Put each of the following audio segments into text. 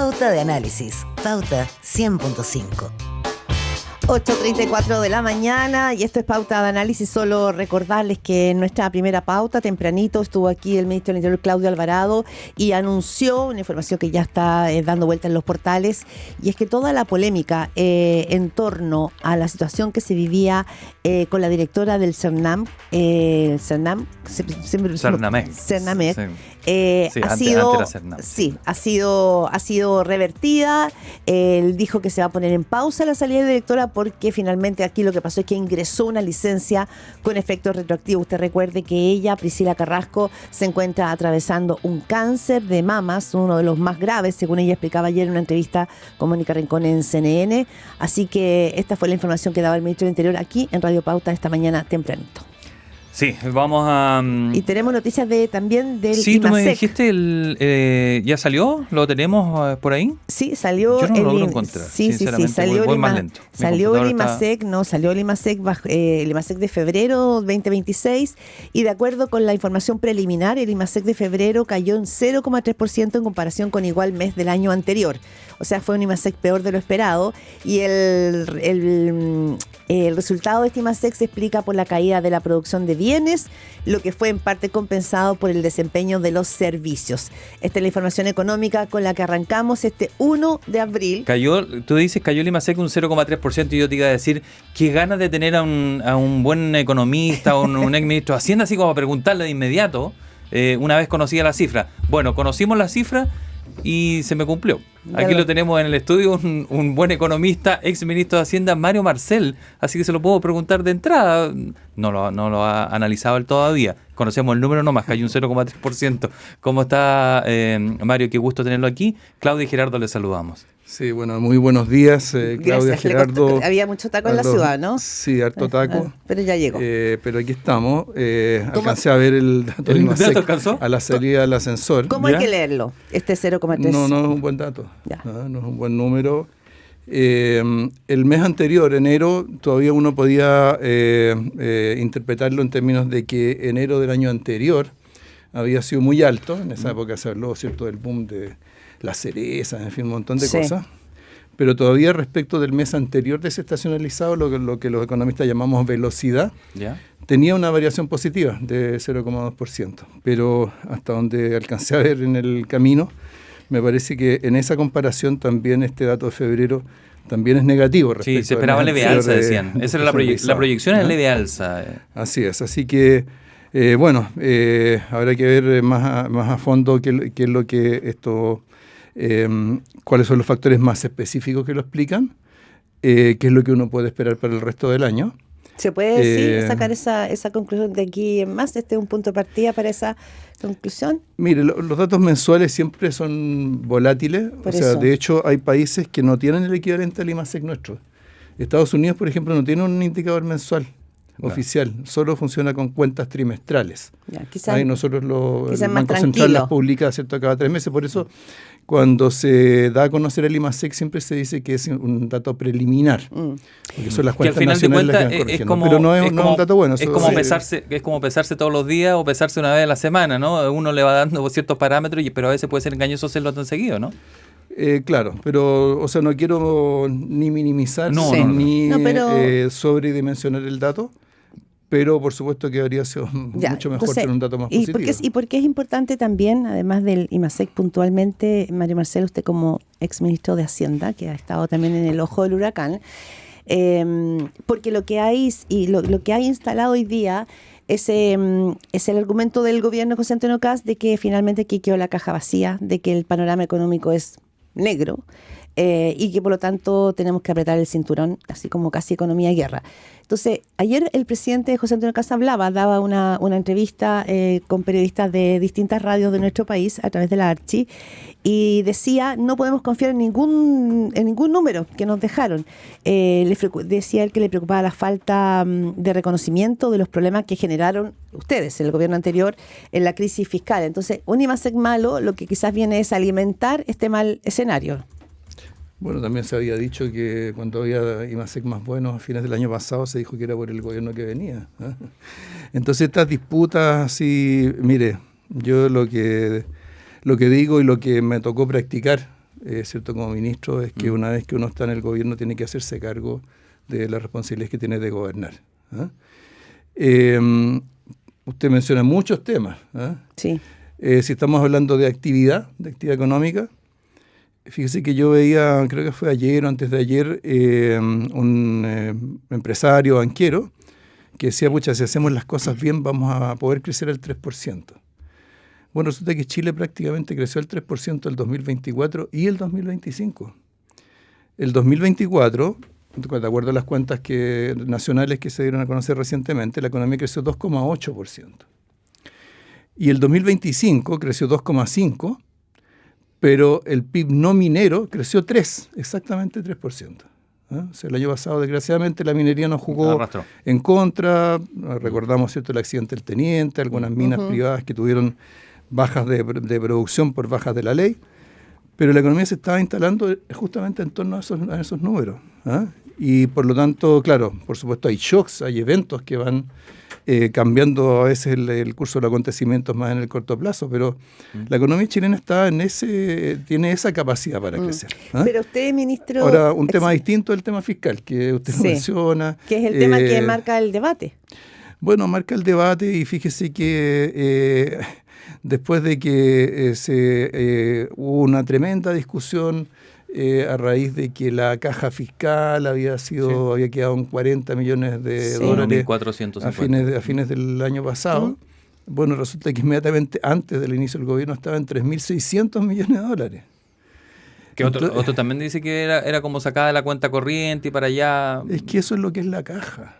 Pauta de análisis. Pauta 100.5. 8:34 de la mañana y esto es Pauta de Análisis. Solo recordarles que en nuestra primera pauta, tempranito, estuvo aquí el ministro del Interior, Claudio Alvarado, y anunció una información que ya está dando vuelta en los portales, y es que toda la polémica en torno a la situación que se vivía con la directora del Cernam, Cernamec, ha sido revertida. Él dijo que se va a poner en pausa la salida de la directora porque finalmente aquí lo que pasó es que ingresó una licencia con efecto retroactivo. Usted recuerde que ella, Priscila Carrasco, se encuentra atravesando un cáncer de mamas, uno de los más graves, según ella explicaba ayer en una entrevista con Mónica Rincón en CNN. Así que esta fue la información que daba el ministro del Interior aquí en Radio Pauta esta mañana tempranito. Sí, vamos a... Y tenemos noticias también del Sí, IMASEC. tú me dijiste, ¿ya salió? ¿Lo tenemos por ahí? Sí, salió. Yo no lo logro encontrar, sinceramente, salió voy más lento. Salió el IMASEC, salió el IMASEC de febrero 2026, y de acuerdo con la información preliminar, el IMASEC de febrero cayó en 0,3% en comparación con igual mes del año anterior. O sea, fue un IMASEC peor de lo esperado, y el resultado de este IMASEC se explica por la caída de la producción de bienes, lo que fue en parte compensado por el desempeño de los servicios. Esta es la información económica con la que arrancamos este 1 de abril. Tú dices cayó el IMASEC un 0,3%, y yo te iba a decir, qué ganas de tener a un buen economista, un ex ministro de Hacienda, así como a preguntarle de inmediato, una vez conocida la cifra. Bueno, conocimos la cifra y se me cumplió. Aquí lo tenemos en el estudio, un buen economista, ex ministro de Hacienda, Mario Marcel, así que se lo puedo preguntar de entrada. No lo ha analizado él todavía. Conocemos el número nomás, que hay un 0,3%. ¿Cómo está, Mario? Qué gusto tenerlo aquí. Claudia y Gerardo, les saludamos. Sí, bueno, muy buenos días, Claudia, Gerardo. Había mucho taco en la ciudad, ¿no? Sí, harto taco. Pero ya llegó. Pero aquí estamos. Alcancé a ver el dato del IMASEC a la salida del ascensor. ¿Cómo hay que leerlo, este 0,3? No es un buen dato. No es un buen número. El mes anterior, enero, todavía uno podía interpretarlo en términos de que enero del año anterior había sido muy alto. En esa época se habló, ¿cierto?, del boom de las cerezas, en fin, un montón de cosas. Pero todavía respecto del mes anterior desestacionalizado, lo que los economistas llamamos velocidad, tenía una variación positiva de 0,2%. Pero hasta donde alcancé a ver en el camino, me parece que en esa comparación también este dato de febrero también es negativo. Sí, se esperaba leve alza, decían. Esa era la proyección, es leve alza. Así es, así que habrá que ver más a fondo qué es lo que esto... cuáles son los factores más específicos que lo explican, qué es lo que uno puede esperar para el resto del año. ¿Se puede sacar esa conclusión de aquí en más? ¿Este es un punto de partida para esa conclusión? Mire, los datos mensuales siempre son volátiles. De hecho, hay países que no tienen el equivalente al IMASEC nuestro. Estados Unidos, por ejemplo, no tiene un indicador mensual oficial, solo funciona con cuentas trimestrales. Ahí nosotros el Banco Central las publica, ¿cierto?, cada 3 meses. Por eso, cuando se da a conocer el IMASEC, siempre se dice que es un dato preliminar, porque son las cuentas nacionales las que van corrigiendo. Pero no es un dato bueno. Es como pesarse todos los días o pesarse una vez a la semana, ¿no? Uno le va dando ciertos parámetros, pero a veces puede ser engañoso hacerlo tan seguido, ¿no? Claro, pero no quiero ni minimizar ni sobredimensionar el dato. Pero por supuesto que habría sido mucho mejor tener un dato más positivo. ¿Y por qué es importante también, además del IMASEC puntualmente, Mario Marcel, usted como exministro de Hacienda, que ha estado también en el ojo del huracán, porque lo que hay instalado hoy día es el argumento del gobierno de José Antonio Kast de que finalmente aquí quedó la caja vacía, de que el panorama económico es negro, y que por lo tanto tenemos que apretar el cinturón, así como casi economía de guerra. Entonces, ayer el presidente José Antonio Kast daba una entrevista con periodistas de distintas radios de nuestro país a través de la Archi, y decía, no podemos confiar en ningún número que nos dejaron. Decía él que le preocupaba la falta de reconocimiento de los problemas que generaron ustedes, el gobierno anterior, en la crisis fiscal. Entonces, un IMASEC malo lo que quizás viene es alimentar este mal escenario. Bueno, también se había dicho que cuando había IMASEC más buenos a fines del año pasado se dijo que era por el gobierno que venía. Entonces estas disputas así, mire, yo lo que digo y lo que me tocó practicar ¿cierto? Como ministro, es que una vez que uno está en el gobierno tiene que hacerse cargo de las responsabilidades que tiene de gobernar. Usted menciona muchos temas. Sí. Si estamos hablando de actividad económica, fíjese que yo veía, creo que fue ayer o antes de ayer, un empresario banquero que decía, pucha, si hacemos las cosas bien vamos a poder crecer al 3%. Bueno, resulta que Chile prácticamente creció al 3% el 2024 y el 2025. El 2024, de acuerdo a las cuentas nacionales que se dieron a conocer recientemente, la economía creció 2,8%. Y el 2025 creció 2,5%, pero el PIB no minero creció exactamente 3%. O sea, el año pasado, desgraciadamente, la minería nos jugó en contra. Recordamos, ¿cierto?, el accidente del Teniente, algunas minas privadas que tuvieron bajas de producción por bajas de la ley. Pero la economía se estaba instalando justamente en torno a esos números. Y por lo tanto, claro, por supuesto hay shocks, hay eventos que van cambiando a veces el curso de los acontecimientos más en el corto plazo, pero la economía chilena tiene esa capacidad para crecer. Pero usted, ministro... Ahora, un tema distinto es el tema fiscal, que usted menciona. Que es el tema que marca el debate. Bueno, marca el debate y fíjese que después de que hubo una tremenda discusión a raíz de que la caja fiscal había quedado en 40 millones de dólares a fines del año pasado. Bueno, resulta que inmediatamente antes del inicio del gobierno estaba en 3.600 millones de dólares. Que otro también dice que era como sacada de la cuenta corriente y para allá. Es que eso es lo que es la caja.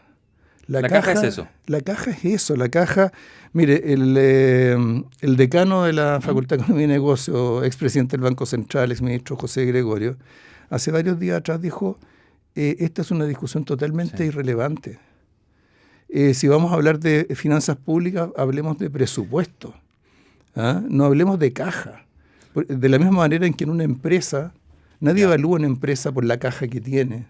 La caja es eso. La caja es eso. La caja, mire, el decano de la Facultad de Economía y Negocio, expresidente del Banco Central, exministro José Gregorio, hace varios días atrás dijo, esta es una discusión totalmente irrelevante. Si vamos a hablar de finanzas públicas, hablemos de presupuesto. No hablemos de caja. De la misma manera en que en una empresa, nadie evalúa una empresa por la caja que tiene.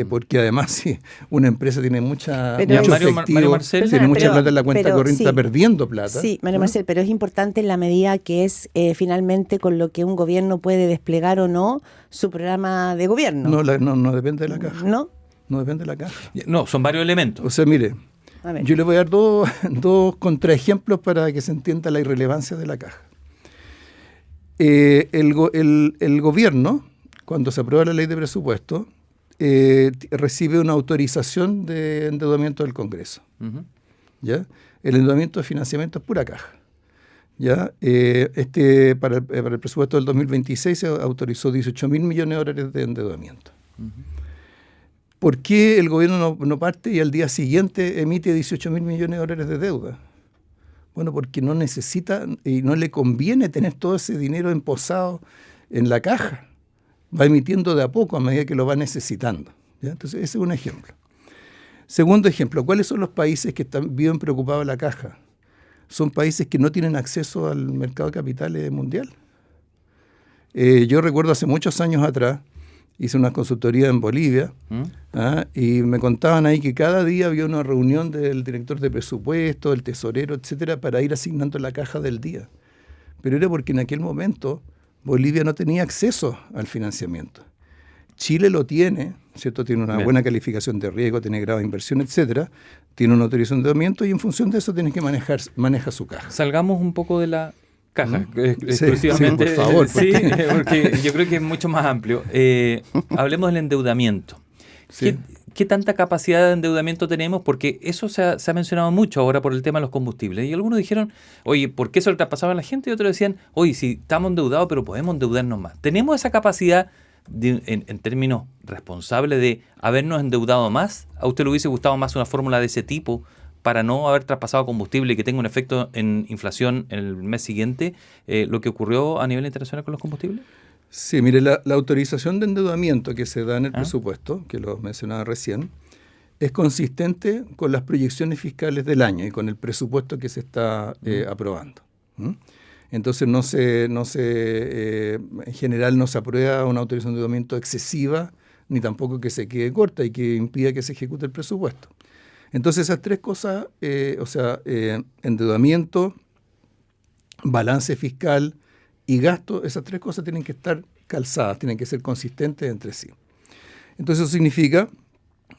Porque además si una empresa tiene mucho efectivo, tiene mucha plata en la cuenta corriente, está perdiendo plata. Sí, Mario Marcel, pero es importante en la medida que es finalmente con lo que un gobierno puede desplegar o no su programa de gobierno. No depende de la caja. No depende de la caja. No, son varios elementos. O sea, mire, yo le voy a dar dos contraejemplos para que se entienda la irrelevancia de la caja. El gobierno, cuando se aprueba la ley de presupuesto, recibe una autorización de endeudamiento del Congreso. ¿Ya? El endeudamiento de financiamiento es pura caja. ¿Ya? Para el presupuesto del 2026 se autorizó 18.000 millones de dólares de endeudamiento. ¿Por qué el gobierno no parte y al día siguiente emite 18.000 millones de dólares de deuda? Bueno, porque no necesita y no le conviene tener todo ese dinero emposado en la caja. Va emitiendo de a poco a medida que lo va necesitando. ¿Ya? Entonces, ese es un ejemplo. Segundo ejemplo, ¿cuáles son los países que viven preocupados de la caja? Son países que no tienen acceso al mercado de capitales mundial. Yo recuerdo hace muchos años atrás, hice una consultoría en Bolivia, y me contaban ahí que cada día había una reunión del director de presupuesto, del tesorero, etcétera, para ir asignando la caja del día. Pero era porque en aquel momento Bolivia no tenía acceso al financiamiento. Chile lo tiene, ¿cierto? Tiene una buena calificación de riesgo, tiene grado de inversión, etcétera, tiene una autorización de endeudamiento y en función de eso tiene que maneja su caja. Salgamos un poco de la caja, exclusivamente. Sí, por favor. Porque yo creo que es mucho más amplio. Hablemos del endeudamiento. Sí. ¿Qué tanta capacidad de endeudamiento tenemos? Porque eso se ha mencionado mucho ahora por el tema de los combustibles. Y algunos dijeron, oye, ¿por qué eso le traspasaba a la gente? Y otros decían, oye, sí, estamos endeudados, pero podemos endeudarnos más. ¿Tenemos esa capacidad en términos responsables de habernos endeudado más? ¿A usted le hubiese gustado más una fórmula de ese tipo para no haber traspasado combustible y que tenga un efecto en inflación en el mes siguiente, lo que ocurrió a nivel internacional con los combustibles? Sí, mire, la autorización de endeudamiento que se da en el presupuesto, que lo mencionaba recién, es consistente con las proyecciones fiscales del año y con el presupuesto que se está aprobando. Entonces en general no se aprueba una autorización de endeudamiento excesiva, ni tampoco que se quede corta y que impida que se ejecute el presupuesto. Entonces esas tres cosas, endeudamiento, balance fiscal y gasto, esas tres cosas tienen que estar calzadas, tienen que ser consistentes entre sí. Entonces eso significa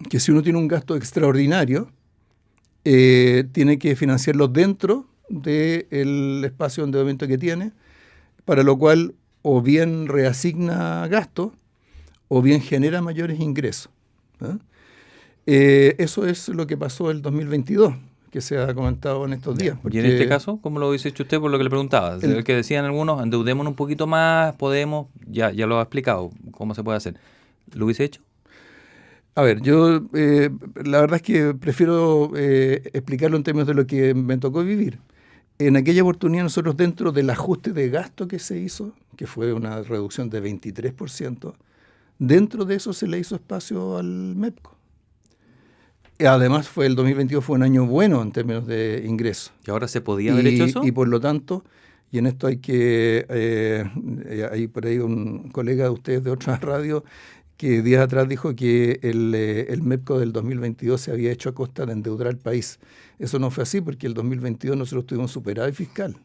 que si uno tiene un gasto extraordinario, tiene que financiarlo dentro del espacio de endeudamiento que tiene, para lo cual o bien reasigna gastos o bien genera mayores ingresos. Eso es lo que pasó el 2022, que se ha comentado en estos días. ¿Y en este caso, cómo lo hubiese hecho usted por lo que le preguntaba? El que decían algunos, endeudémonos un poquito más, podemos, ya lo ha explicado, cómo se puede hacer. ¿Lo hubiese hecho? A ver, yo la verdad es que prefiero explicarlo en términos de lo que me tocó vivir. En aquella oportunidad nosotros, dentro del ajuste de gasto que se hizo, que fue una reducción de 23%, dentro de eso se le hizo espacio al MEPCO. Además, el 2022 fue un año bueno en términos de ingresos. ¿Y ahora se podía haber hecho eso? Y por lo tanto, y en esto hay que, hay por ahí un colega de ustedes de otra radio que días atrás dijo que el MEPCO del 2022 se había hecho a costa de endeudar al país. Eso no fue así, porque el 2022 nosotros tuvimos superávit fiscal.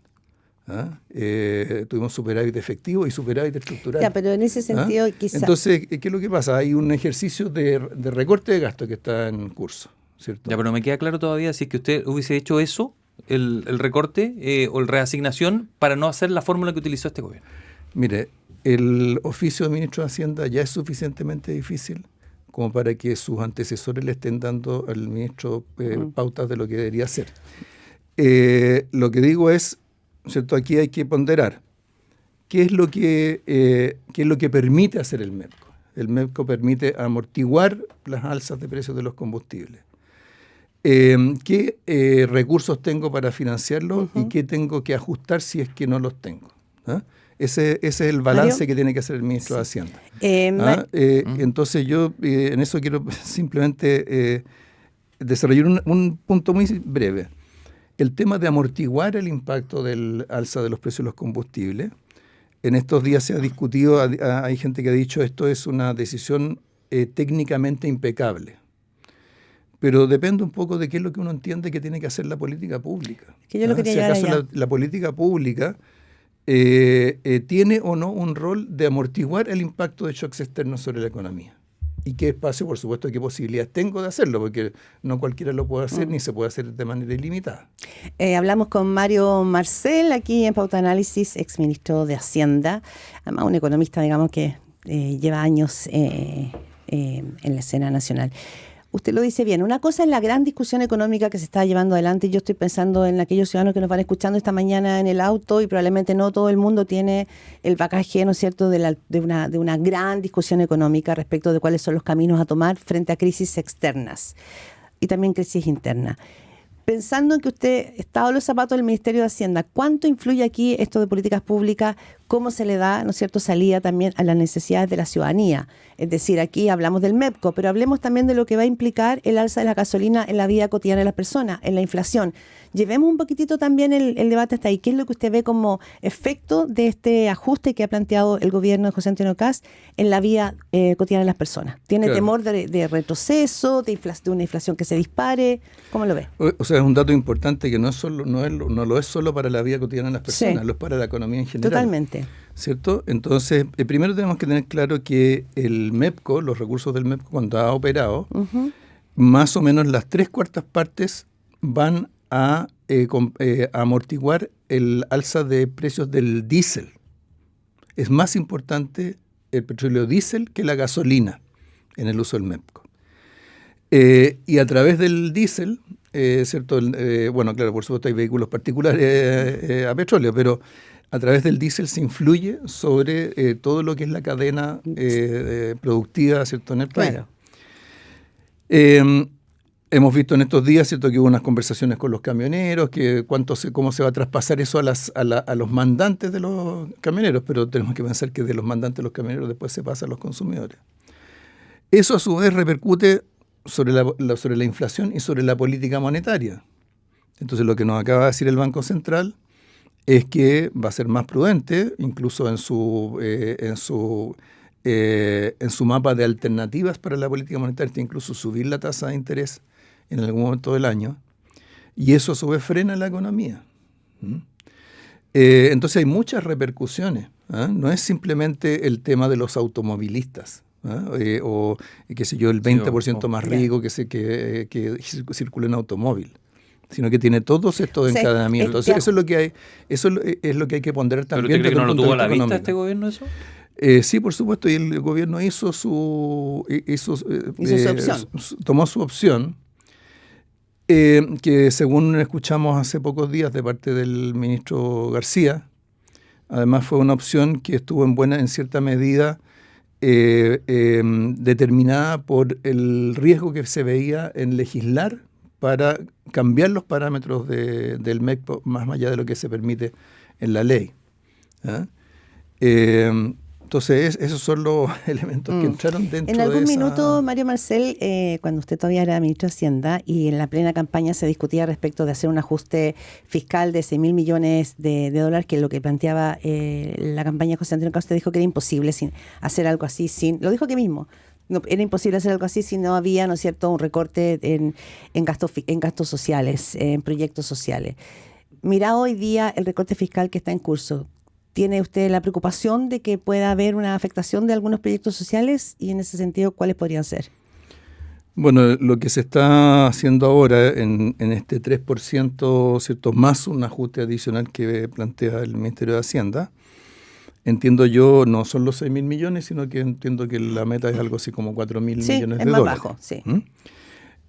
Tuvimos superávit efectivo y superávit estructural. Ya, pero en ese sentido quizás... Entonces, ¿qué es lo que pasa? Hay un ejercicio de recorte de gasto que está en curso, ¿cierto? Ya, pero me queda claro todavía si es que usted hubiese hecho eso, el recorte o la reasignación, para no hacer la fórmula que utilizó este gobierno. Mire, el oficio de ministro de Hacienda ya es suficientemente difícil como para que sus antecesores le estén dando al ministro pautas de lo que debería hacer. Lo que digo es, ¿cierto? Aquí hay que ponderar qué es lo que permite hacer el MEPCO. El MEPCO permite amortiguar las alzas de precios de los combustibles. ¿Qué recursos tengo para financiarlo y qué tengo que ajustar si es que no los tengo? Ese es el balance, Mario, que tiene que hacer el ministro de Hacienda. Entonces yo en eso quiero simplemente desarrollar un punto muy breve. El tema de amortiguar el impacto del alza de los precios de los combustibles. En estos días se ha discutido, hay gente que ha dicho esto es una decisión técnicamente impecable. Pero depende un poco de qué es lo que uno entiende que tiene que hacer la política pública. Que yo lo quería si acaso la política pública tiene o no un rol de amortiguar el impacto de shocks externos sobre la economía. Y qué espacio, por supuesto, qué posibilidades tengo de hacerlo, porque no cualquiera lo puede hacer ni se puede hacer de manera ilimitada. Hablamos con Mario Marcel, aquí en Pauta Análisis, exministro de Hacienda, además un economista, digamos, que lleva años en la escena nacional. Usted lo dice bien, una cosa es la gran discusión económica que se está llevando adelante. Yo estoy pensando en aquellos ciudadanos que nos van escuchando esta mañana en el auto y probablemente no todo el mundo tiene el bagaje, ¿no es cierto?, de una gran discusión económica respecto de cuáles son los caminos a tomar frente a crisis externas y también crisis internas. Pensando en que usted está en los zapatos del Ministerio de Hacienda, ¿cuánto influye aquí esto de políticas públicas? ¿Cómo se le da, ¿no es cierto?, salida también a las necesidades de la ciudadanía? Es decir, aquí hablamos del MEPCO, pero hablemos también de lo que va a implicar el alza de la gasolina en la vida cotidiana de las personas, en la inflación. Llevemos un poquitito también el debate hasta ahí. ¿Qué es lo que usted ve como efecto de este ajuste que ha planteado el gobierno de José Antonio Kast en la vida cotidiana de las personas? ¿Tiene temor de retroceso, de una inflación que se dispare? ¿Cómo lo ve? O sea, es un dato importante que no lo es solo para la vida cotidiana de las personas, lo es para la economía en general. Totalmente. ¿Cierto? Entonces, primero tenemos que tener claro que el MEPCO, los recursos del MEPCO, cuando ha operado, más o menos las 3/4 partes van a amortiguar el alza de precios del diésel. Es más importante el petróleo diésel que la gasolina en el uso del MEPCO. Y a través del diésel, ¿cierto? Bueno, claro, por supuesto hay vehículos particulares a petróleo, pero a través del diésel se influye sobre todo lo que es la cadena productiva, ¿cierto?, en el país. Claro. Hemos visto en estos días, ¿cierto?, que hubo unas conversaciones con los camioneros, que cómo se va a traspasar eso a los mandantes de los camioneros, pero tenemos que pensar que de los mandantes de los camioneros después se pasa a los consumidores. Eso a su vez repercute sobre la inflación y sobre la política monetaria. Entonces lo que nos acaba de decir el Banco Central es que va a ser más prudente, incluso en su mapa de alternativas para la política monetaria, incluso subir la tasa de interés en algún momento del año, y eso a su vez frena la economía. Entonces hay muchas repercusiones no es simplemente el tema de los automovilistas, o qué sé yo, el 20% más rico que circula en automóvil, sino que tiene todos estos encadenamientos. Eso es lo que hay, es lo que hay que ponderar también. ¿Pero usted cree que no lo tuvo a la vista este gobierno eso? Sí, por supuesto, y el gobierno hizo su opción. Tomó su opción, que según escuchamos hace pocos días de parte del ministro García, además fue una opción que estuvo en cierta medida determinada por el riesgo que se veía en legislar para cambiar los parámetros del MEC más allá de lo que se permite en la ley. Entonces, esos son los elementos que entraron dentro de En algún minuto, Mario Marcel, cuando usted todavía era ministro de Hacienda y en la plena campaña se discutía respecto de hacer un ajuste fiscal de 6.000 millones de dólares, que es lo que planteaba la campaña de José Antonio Caz, usted dijo que era imposible hacer algo así lo dijo que mismo. No, era imposible hacer algo así si no había, ¿no es cierto?, un recorte en gastos sociales, en proyectos sociales. Mira hoy día el recorte fiscal que está en curso. ¿Tiene usted la preocupación de que pueda haber una afectación de algunos proyectos sociales? Y en ese sentido, ¿cuáles podrían ser? Bueno, lo que se está haciendo ahora en este 3%, ¿cierto?, más un ajuste adicional que plantea el Ministerio de Hacienda, entiendo yo, no son los 6.000 millones, sino que entiendo que la meta es algo así como 4.000 millones de dólares. Sí, es más bajo, sí.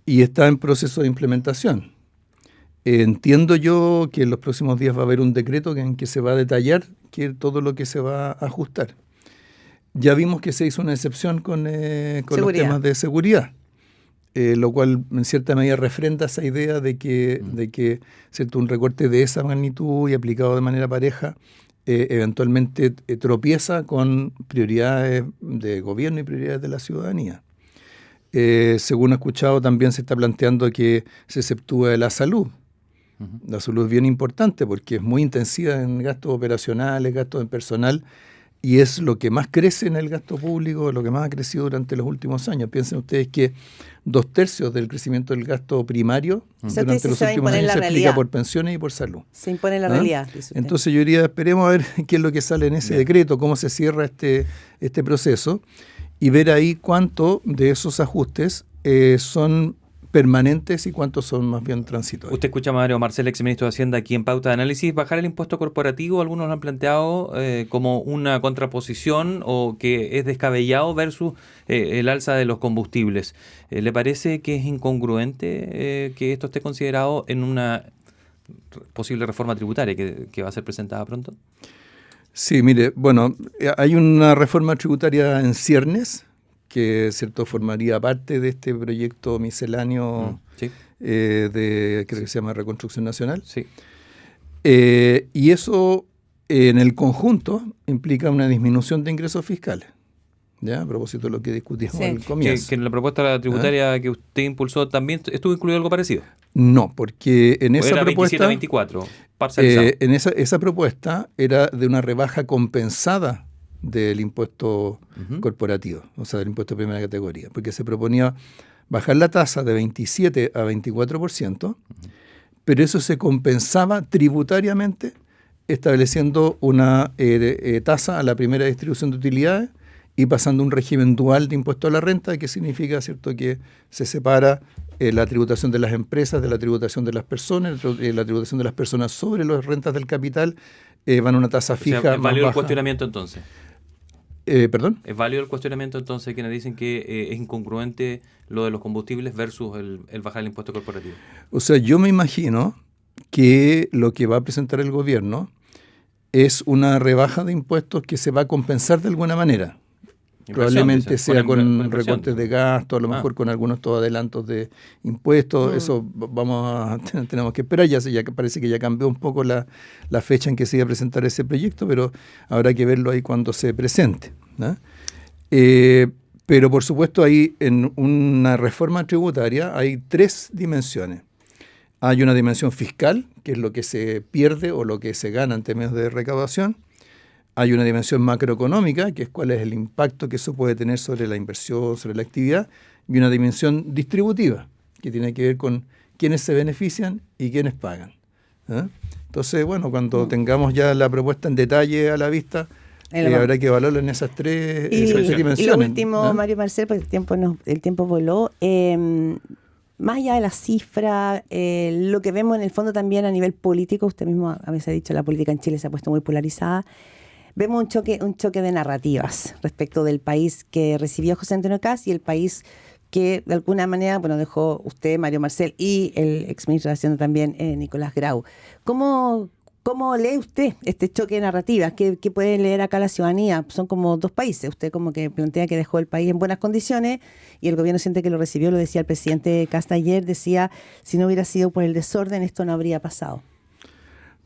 Y está en proceso de implementación. Entiendo yo que en los próximos días va a haber un decreto en que se va a detallar todo lo que se va a ajustar. Ya vimos que se hizo una excepción con los temas de seguridad, lo cual en cierta medida refrenda esa idea de que ¿cierto?, un recorte de esa magnitud y aplicado de manera pareja eventualmente tropieza con prioridades de gobierno y prioridades de la ciudadanía. Según he escuchado, también se está planteando que se exceptúe de la salud. La salud es bien importante porque es muy intensiva en gastos operacionales, gastos en personal, y es lo que más crece en el gasto público, lo que más ha crecido durante los últimos años. Piensen ustedes que 2/3 del crecimiento del gasto primario durante los últimos años se explica por pensiones y por salud. Se impone en la realidad. Entonces yo diría, esperemos a ver qué es lo que sale en ese decreto, cómo se cierra este proceso, y ver ahí cuánto de esos ajustes son permanentes y cuántos son más bien transitorios. Usted escucha a Mario Marcel, exministro de Hacienda, aquí en Pauta de Análisis. Bajar el impuesto corporativo, algunos lo han planteado como una contraposición o que es descabellado versus el alza de los combustibles. ¿Le parece que es incongruente que esto esté considerado en una posible reforma tributaria que va a ser presentada pronto? Sí, mire, bueno, hay una reforma tributaria en ciernes que, ¿cierto?, formaría parte de este proyecto misceláneo creo que se llama Reconstrucción Nacional. Sí. Y eso, en el conjunto, implica una disminución de ingresos fiscales. ¿Ya? A propósito de lo que discutimos al comienzo. Que en la propuesta tributaria que usted impulsó también estuvo incluido algo parecido. No, porque en esa propuesta... 27-24, parcializado. En esa propuesta era de una rebaja compensada del impuesto corporativo, o sea, del impuesto de primera categoría, porque se proponía bajar la tasa de 27 a 24%, pero eso se compensaba tributariamente estableciendo una tasa a la primera distribución de utilidades y pasando un régimen dual de impuesto a la renta, que significa, ¿cierto?, que se separa la tributación de las empresas de la tributación de las personas, la tributación de las personas sobre las rentas del capital van a una tasa fija. O sea, ¿es válido más el cuestionamiento entonces? ¿Perdón? ¿Es válido el cuestionamiento entonces quienes dicen que es incongruente lo de los combustibles versus el bajar el impuesto corporativo? O sea, yo me imagino que lo que va a presentar el gobierno es una rebaja de impuestos que se va a compensar de alguna manera. Probablemente sea con recortes de gasto, a lo mejor con algunos adelantos de impuestos. Eso tenemos que esperar. Ya parece que ya cambió un poco la fecha en que se iba a presentar ese proyecto, pero habrá que verlo ahí cuando se presente, ¿no? Pero por supuesto ahí en una reforma tributaria hay 3 dimensiones. Hay una dimensión fiscal, que es lo que se pierde o lo que se gana en términos de recaudación. Hay una dimensión macroeconómica, que es cuál es el impacto que eso puede tener sobre la inversión, sobre la actividad, y una dimensión distributiva, que tiene que ver con quiénes se benefician y quiénes pagan. Entonces, bueno, cuando tengamos ya la propuesta en detalle a la vista, habrá que evaluarlo en esas tres dimensiones. Y lo último, ¿no? Mario Marcel, pues el tiempo voló. Más allá de la cifra, lo que vemos en el fondo también a nivel político, usted mismo a veces ha dicho, la política en Chile se ha puesto muy polarizada. Vemos un choque de narrativas respecto del país que recibió José Antonio Kast y el país que de alguna manera, bueno, dejó usted, Mario Marcel, y el exministro de Hacienda también, Nicolás Grau. ¿Cómo lee usted este choque de narrativas? ¿Qué puede leer acá la ciudadanía? Son como dos países. Usted como que plantea que dejó el país en buenas condiciones y el gobierno siente que lo recibió. Lo decía el presidente Kast ayer, decía, si no hubiera sido por el desorden, esto no habría pasado.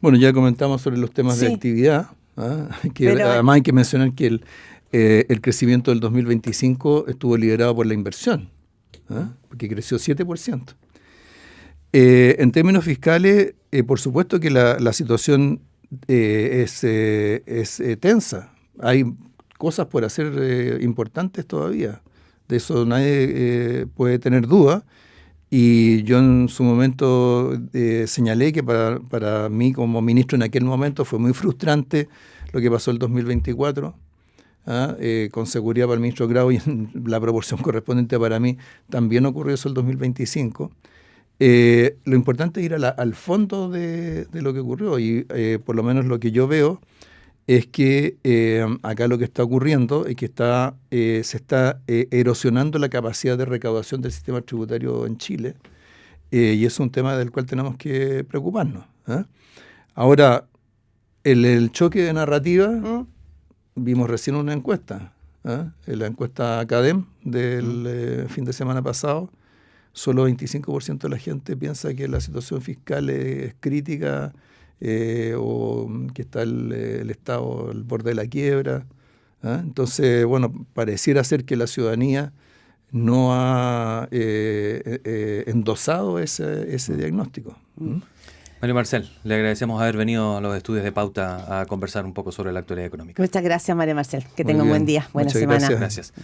Bueno, ya comentamos sobre los temas de actividad. Además hay que mencionar que el crecimiento del 2025 estuvo liderado por la inversión, porque creció 7%. En términos fiscales, por supuesto que la situación es tensa. Hay cosas por hacer importantes todavía. De eso nadie puede tener duda. Y yo en su momento señalé que para mí como ministro en aquel momento fue muy frustrante lo que pasó el 2024. Con seguridad para el ministro Grau y en la proporción correspondiente para mí también ocurrió eso el 2025. Lo importante es ir al fondo de lo que ocurrió y por lo menos lo que yo veo es que acá lo que está ocurriendo es que se está erosionando la capacidad de recaudación del sistema tributario en Chile y es un tema del cual tenemos que preocuparnos. Ahora, el choque de narrativa, vimos recién una encuesta, la encuesta Academ del fin de semana pasado. Solo 25% de la gente piensa que la situación fiscal es crítica o que está el Estado al borde de la quiebra. Entonces, bueno, pareciera ser que la ciudadanía no ha endosado ese diagnóstico. Mario Marcel, le agradecemos haber venido a los estudios de Pauta a conversar un poco sobre la actualidad económica. Muchas gracias, Mario Marcel. Que tenga un buen día, buena semana. Gracias.